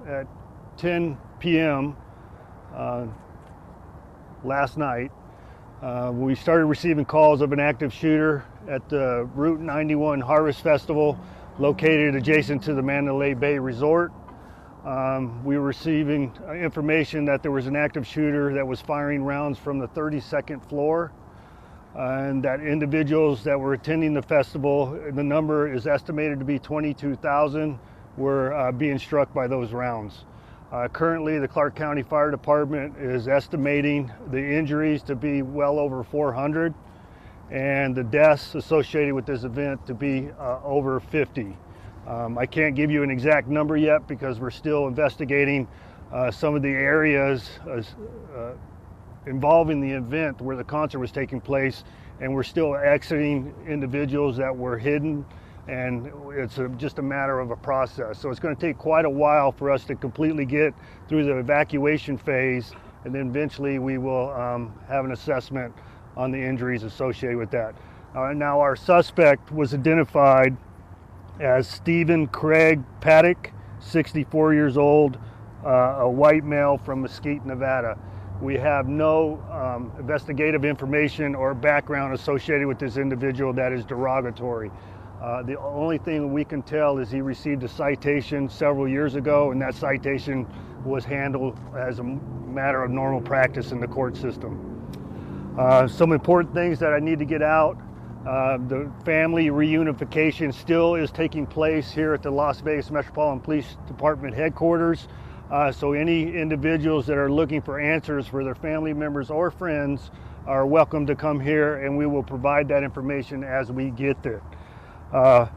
at 10 p.m. Last night. We started receiving calls of an active shooter at the Route 91 Harvest Festival located adjacent to the Mandalay Bay Resort. We were receiving information that there was an active shooter that was firing rounds from the 32nd floor, and that individuals that were attending the festival, the number is estimated to be 22,000, were being struck by those rounds. Currently, the Clark County Fire Department is estimating the injuries to be well over 400 and the deaths associated with this event to be over 50. I can't give you an exact number yet because we're still investigating some of the areas involving the event where the concert was taking place, and we're still exiting individuals that were hidden, and it's just a matter of a process. So it's going to take quite a while for us to completely get through the evacuation phase, and then eventually we will have an assessment on the injuries associated with that. Now our suspect was identified as Stephen Craig Paddock, 64 years old, a white male from Mesquite, Nevada. We have no investigative information or background associated with this individual that is derogatory. The only thing we can tell is he received a citation several years ago, and that citation was handled as a matter of normal practice in the court system. Some important things that I need to get out. The family reunification still is taking place here at the Las Vegas Metropolitan Police Department headquarters. So any individuals that are looking for answers for their family members or friends are welcome to come here, and we will provide that information as we get there. The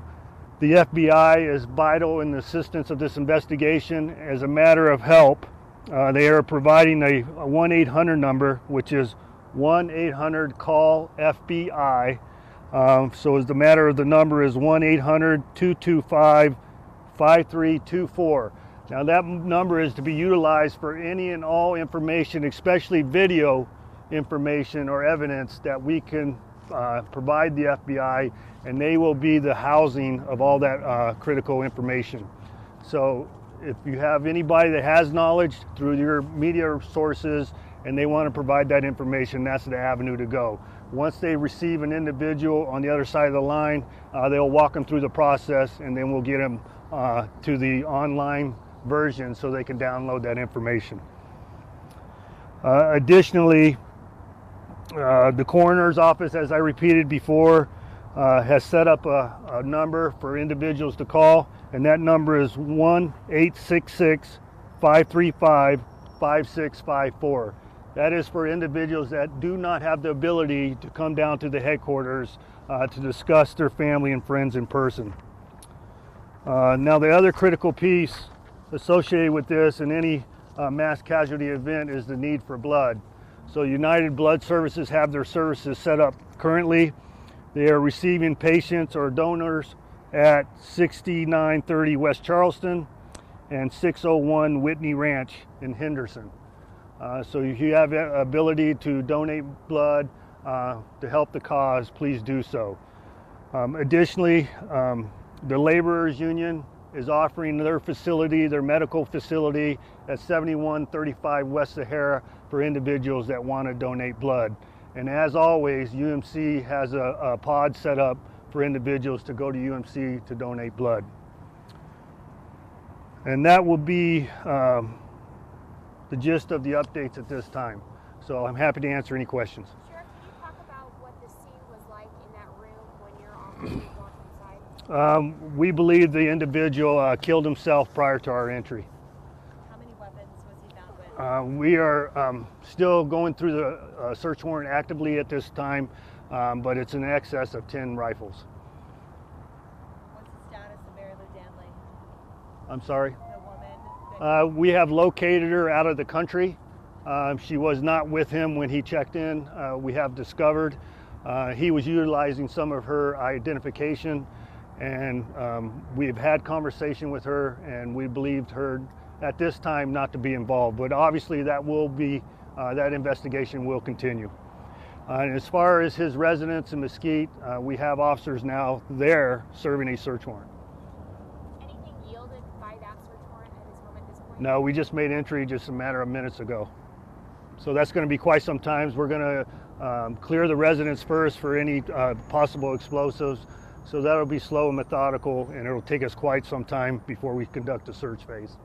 FBI is vital in the assistance of this investigation. As a matter of help, they are providing a 1-800 number, which is 1-800-CALL-FBI. So as the matter of the number is 1-800-225-5324. Now that number is to be utilized for any and all information, especially video information or evidence that we can provide the FBI, and they will be the housing of all that critical information. So if you have anybody that has knowledge through your media sources and they want to provide that information, that's the avenue to go. Once they receive an individual on the other side of the line, they'll walk them through the process, and then we'll get them to the online version so they can download that information. Additionally, the coroner's office, as I repeated before, has set up a number for individuals to call, and that number is 1-866-535-5654. That is for individuals that do not have the ability to come down to the headquarters to discuss their family and friends in person. Now the other critical piece associated with this and any mass casualty event is the need for blood. So United Blood Services have their services set up currently. They are receiving patients or donors at 6930 West Charleston and 601 Whitney Ranch in Henderson. So if you have the ability to donate blood to help the cause, please do so. Additionally, the Laborers Union is offering their facility, their medical facility at 7135 West Sahara for individuals that want to donate blood. And as always, UMC has a pod set up for individuals to go to UMC to donate blood. And that will be the gist of the updates at this time. So I'm happy to answer any questions. Sheriff, can you talk about what the scene was like in that room when your officers walked inside? We believe the individual killed himself prior to our entry. How many weapons was he found with? We are still going through the search warrant actively at this time, but it's in excess of 10 rifles. What's the status of Mary Lou Danley? I'm sorry? The woman We have located her out of the country. She was not with him when he checked in. We have discovered he was utilizing some of her identification, and we've had conversation with her, and we believed her at this time not to be involved. But obviously that will be, that investigation will continue. And as far as his residence in Mesquite, we have officers now there serving a search warrant. anything yielded by that search warrant at this moment, at this point? No, we just made entry just a matter of minutes ago. So that's going to be quite some time. We're going to clear the residence first for any possible explosives. So that'll be slow and methodical, and it'll take us quite some time before we conduct the search phase.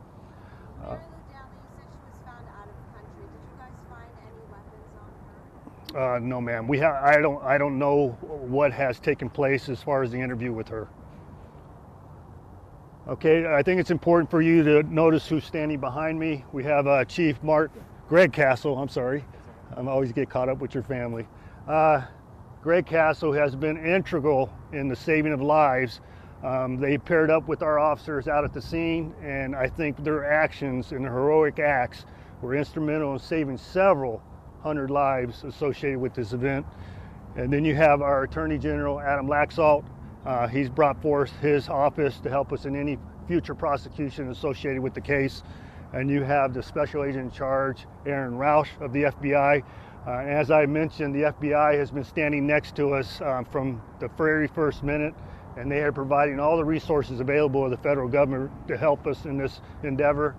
Mary Lou Downey, you said she was found out of the country. Did you guys find any weapons on her? No, ma'am. I don't know what has taken place as far as the interview with her. Okay, I think it's important for you to notice who's standing behind me. We have Chief Greg Castle. I'm sorry. I always get caught up with your family. Greg Castle has been integral in the saving of lives. They paired up with our officers out at the scene, and I think their actions and their heroic acts were instrumental in saving several hundred lives associated with this event. And then you have our Attorney General, Adam Laxalt. He's brought forth his office to help us in any future prosecution associated with the case. And you have the Special Agent in Charge, Aaron Rausch of the FBI. As I mentioned, the FBI has been standing next to us from the very first minute, and they are providing all the resources available to the federal government to help us in this endeavor.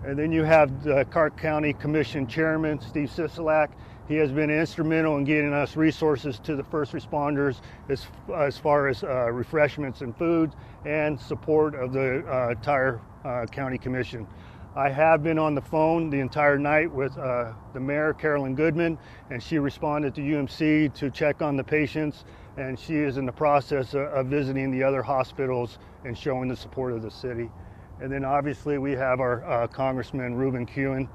And then you have the Clark County Commission Chairman, Steve Sisolak. He has been instrumental in getting us resources to the first responders as far as refreshments and food and support of the entire county commission. I have been on the phone the entire night with the mayor, Carolyn Goodman, and she responded to UMC to check on the patients, and she is in the process of visiting the other hospitals and showing the support of the city. And then obviously we have our Congressman Reuben Kuhn.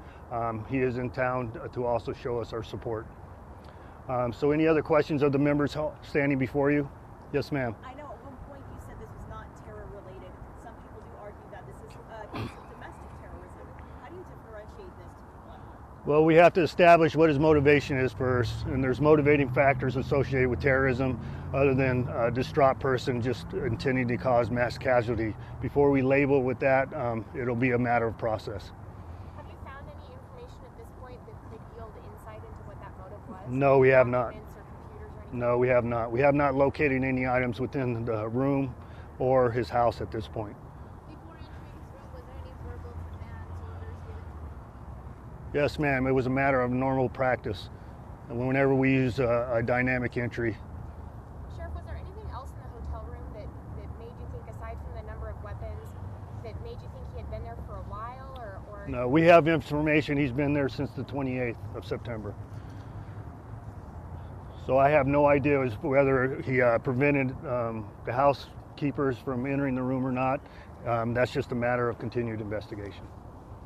He is in town to also show us our support. So any other questions of the members standing before you? Yes, ma'am. I know at one point you said this was not terror related. Some people do argue that this is a case of domestic terrorism. How do you differentiate this to people at home? Well, we have to establish what his motivation is first, and there's motivating factors associated with terrorism other than a distraught person just intending to cause mass casualty. Before we label with that, it'll be a matter of process. Have you found any information at this point that could yield insight into what that motive was? No, we have not. Documents or computers or anything? No, we have not. We have not located any items within the room or his house at this point. Before entering his room, was there any verbal commands or orders given? Yes, ma'am. It was a matter of normal practice. And whenever we use a dynamic entry. Sheriff, was there anything else in the hotel room that made you think, aside from the number of weapons, that made you think he had been there for a while? Or... No, we have information he's been there since the 28th of September. So I have no idea as whether he prevented the housekeepers from entering the room or not. That's just a matter of continued investigation.